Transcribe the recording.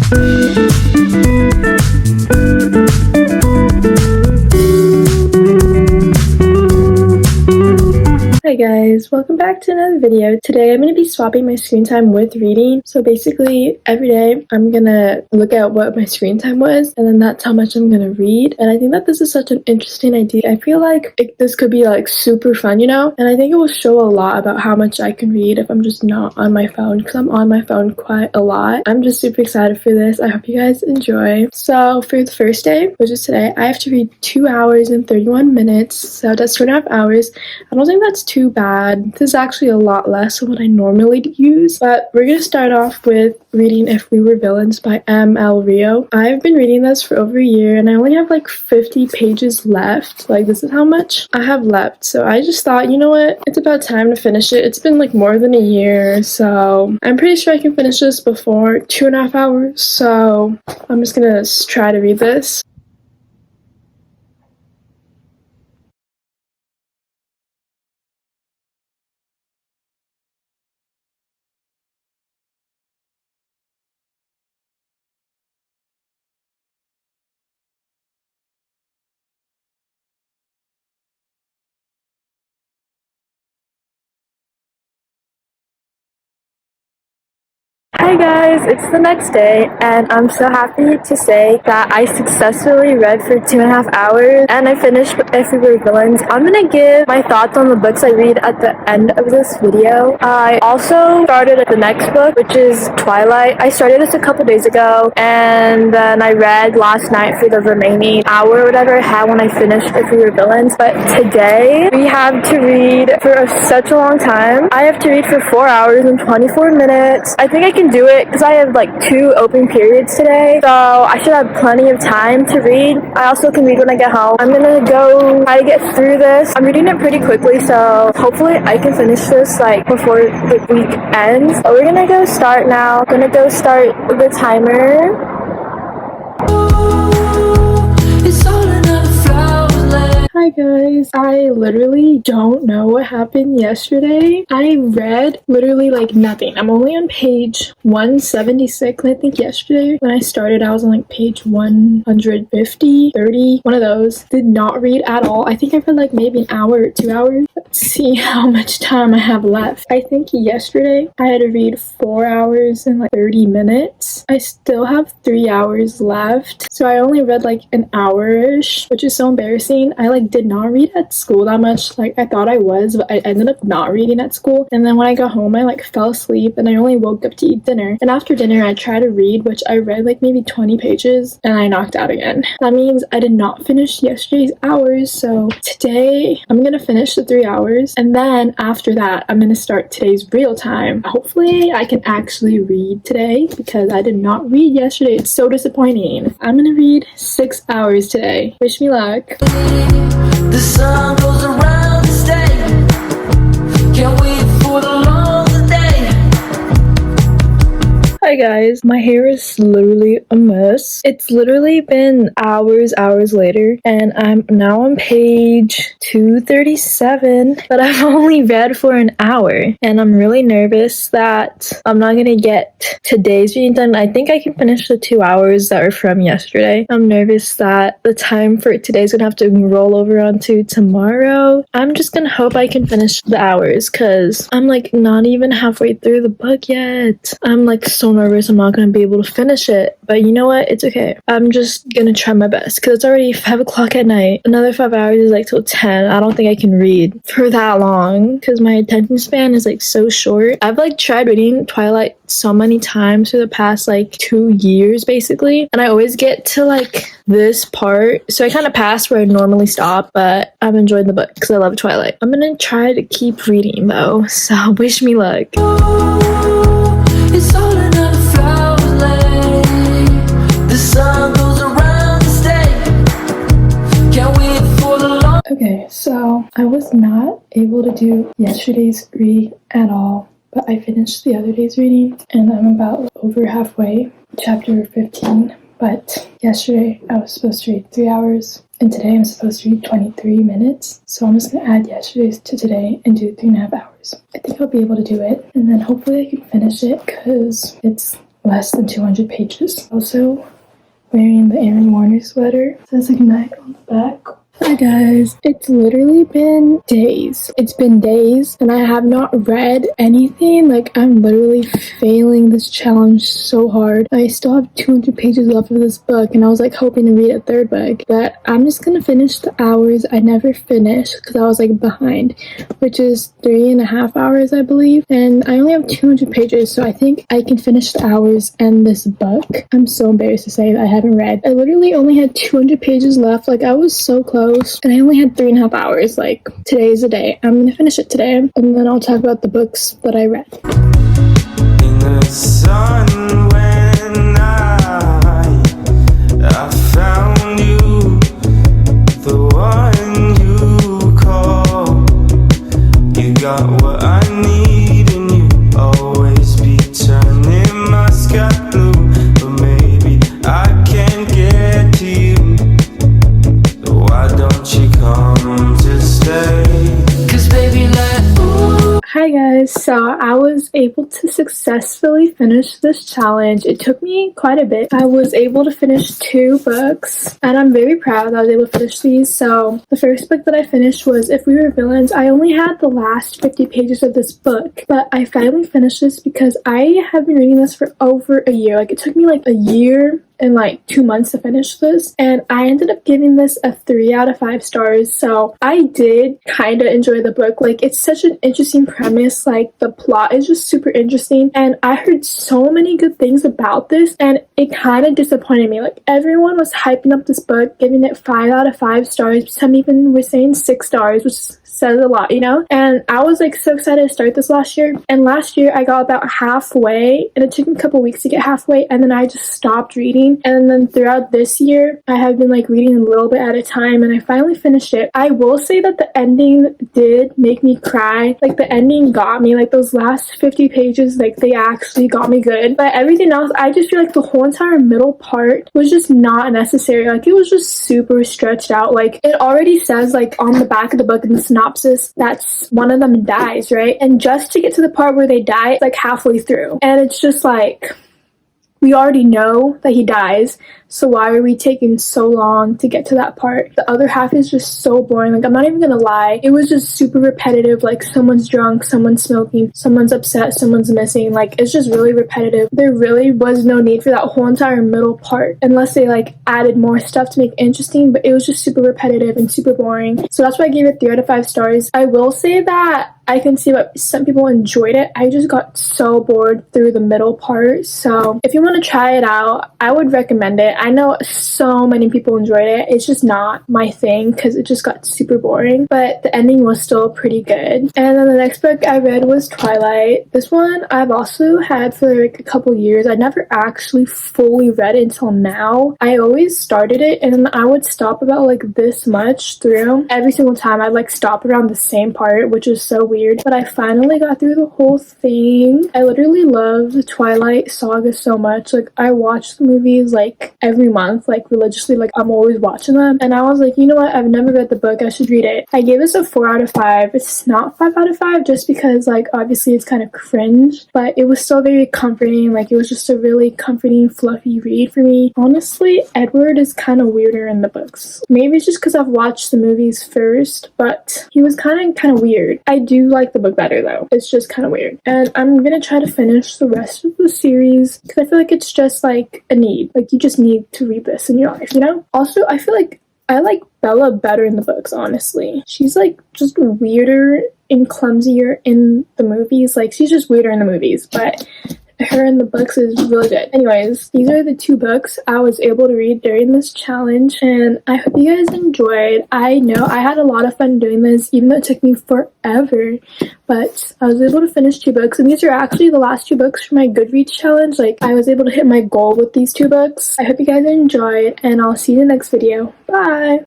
Hi guys, welcome back to another video. Today I'm going to be swapping my screen time with reading. So basically every day I'm going to look at what my screen time was and then that's how much I'm going to read. And I think that this is such an interesting idea. I feel like this could be like super fun, you know? And I think it will show a lot about how much I can read if I'm just not on my phone, because I'm on my phone quite a lot. I'm just super excited for this. I hope you guys enjoy. So for the first day, which is today, I have to read 2 hours and 31 minutes. So that's 2.5 hours. I don't think that's too bad. This is actually a lot less than what I normally use, but we're gonna start off with reading If We Were Villains by M.L. Rio. I've been reading this for over a year and I only have like 50 pages left. Like, this is how much I have left. So I just thought, you know what, it's about time to finish it. It's been like more than a year, so I'm pretty sure I can finish this before 2.5 hours. So I'm just gonna try to read this. Hi guys, it's the next day and I'm so happy to say that I successfully read for 2.5 hours and I finished If We Were Villains. I'm gonna give my thoughts on the books I read at the end of this video. I also started the next book, which is Twilight. I started this a couple days ago and then I read last night for the remaining hour or whatever I had when I finished If We Were Villains. But today we have to read for such a long time. I have to read for 4 hours and 24 minutes. I think I can do it because I have like 2 open periods today, so I should have plenty of time to read. I also can read when I get home. I'm gonna go try to get through this. I'm reading it pretty quickly, so hopefully I can finish this like before the week ends. But we're gonna go start now. I'm gonna go start the timer. Hi guys, I literally don't know what happened yesterday. I read literally like nothing. I'm only on page 176, and I think yesterday when I started I was on like page 150, 30, one of those. Did not read at all. I think I read like maybe an hour or 2 hours. Let's see how much time I have left. I think yesterday I had to read 4 hours and like 30 minutes. I still have 3 hours left, so I only read like an hour-ish, which is so embarrassing. I like did not read at school that much. Like, I thought I was, but I ended up not reading at school. And then when I got home I like fell asleep and I only woke up to eat dinner. And after dinner I tried to read, which I read like maybe 20 pages and I knocked out again. That means I did not finish yesterday's hours. So today I'm gonna finish the 3 hours, and then after that I'm gonna start today's real time. Hopefully I can actually read today because I did not read yesterday. It's so disappointing. I'm gonna read 6 hours today. Wish me luck. The sun goes around this day. Can't wait for the long day. Hi guys, my hair is literally a mess. It's literally been hours later and I'm now on page 237, but I've only read for an hour and I'm really nervous that I'm not gonna get today's reading done. I think I can finish the 2 hours that were from yesterday. I'm nervous that the time for today's gonna have to roll over onto tomorrow. I'm just gonna hope I can finish the hours because I'm like not even halfway through the book yet. I'm like so nervous I'm not going to be able to finish it, but you know what, it's okay. I'm just gonna try my best because it's already 5 o'clock at night. Another 5 hours is like till 10. I don't think I can read for that long because my attention span is like so short. I've like tried reading Twilight so many times for the past like 2 years basically, and I always get to like this part, so I kind of pass where I normally stop, but I've enjoyed the book because I love Twilight. I'm gonna try to keep reading though, so wish me luck. It's all another flower lane. The sun goes around this day. Can't wait for the long. Okay, so I was not able to do yesterday's read at all, but I finished the other day's reading and I'm about over halfway, chapter 15. But yesterday I was supposed to read 3 hours and today I'm supposed to read 23 minutes. So I'm just gonna add yesterday's to today and do 3.5 hours. I think I'll be able to do it, and then hopefully I can finish it because it's less than 200 pages. Also wearing the Aaron Warner sweater. It says Ignite on the back. Hi guys, it's literally been days. It's been days and I have not read anything. Like, I'm literally failing this challenge so hard. I still have 200 pages left of this book and I was like hoping to read a third book, but I'm just gonna finish the hours I never finished because I was like behind, which is 3.5 hours I believe, and I only have 200 pages, so I think I can finish the hours and this book. I'm so embarrassed to say that I haven't read. I literally only had 200 pages left. Like, I was so close. And I only had 3.5 hours. Like, today's the day. I'm gonna finish it today, and then I'll talk about the books that I read. In the sun when I found you, the one you call. You got what I need and you always be turning my sky blue. But maybe I can't get to you. Why don't you come to stay? 'Cause baby, like, ooh. Hi guys, so I was able to successfully finish this challenge. It took me quite a bit. I was able to finish 2 books and I'm very proud that I was able to finish these. So the first book that I finished was If We Were Villains. I only had the last 50 pages of this book, but I finally finished this because I have been reading this for over a year. Like, it took me like a year and like 2 months to finish this, and I ended up giving this a 3 out of 5 stars. So I did kind of enjoy the book. Like, it's such an interesting premise. Like, the plot is just super interesting, and I heard so many good things about this, and it kind of disappointed me. Like, everyone was hyping up this book, giving it 5 out of 5 stars. Some even were saying 6 stars, which says a lot, you know? And I was like so excited to start this last year, and last year I got about halfway, and it took me a couple weeks to get halfway, and then I just stopped reading. And then throughout this year I have been like reading a little bit at a time, and I finally finished it. I will say that the ending did make me cry. Like, the ending got me. Like, those last 50 pages, like, they actually got me good. But everything else, I just feel like the whole entire middle part was just not necessary. Like, it was just super stretched out. Like, it already says like on the back of the book in the synopsis that one of them dies, right? And just to get to the part where they die, it's like halfway through, and it's just like, we already know that he dies, so why are we taking so long to get to that part? The other half is just so boring. Like, I'm not even gonna lie, it was just super repetitive. Like, someone's drunk, someone's smoking, someone's upset, someone's missing. Like, it's just really repetitive. There really was no need for that whole entire middle part, unless they like added more stuff to make it interesting, but it was just super repetitive and super boring. So that's why I gave it 3 out of 5 stars. I will say that I can see what some people enjoyed it. I just got so bored through the middle part. So if you want to try it out, I would recommend it. I know so many people enjoyed it. It's just not my thing because it just got super boring, but the ending was still pretty good. And then the next book I read was Twilight. This one I've also had for like a couple years. I never actually fully read it until now. I always started it and then I would stop about like this much through. Every single time I'd like stop around the same part, which is so weird, but I finally got through the whole thing. I literally love the Twilight saga so much. Like, I watch the movies like every month, like religiously. Like, I'm always watching them, and I was like, you know what, I've never read the book, I should read it. I gave this a 4 out of 5. It's not 5 out of 5 just because like obviously it's kind of cringe, but it was still very comforting. Like, it was just a really comforting, fluffy read for me. Honestly, Edward is kind of weirder in the books. Maybe it's just because I've watched the movies first, but he was kind of weird. I do like the book better though. It's just kind of weird. And I'm gonna try to finish the rest of the series because I feel like it's just like a need. Like, you just need to read this in your life, you know? Also, I feel like I like Bella better in the books, honestly. She's like just weirder and clumsier in the movies. Like, she's just weirder in the movies, but her in the books is really good. Anyways, these are the 2 books I was able to read during this challenge, and I hope you guys enjoyed. I know I had a lot of fun doing this, even though it took me forever, but I was able to finish 2 books, and these are actually the last 2 books for my Goodreads challenge. Like, I was able to hit my goal with these 2 books. I hope you guys enjoyed, and I'll see you in the next video. Bye!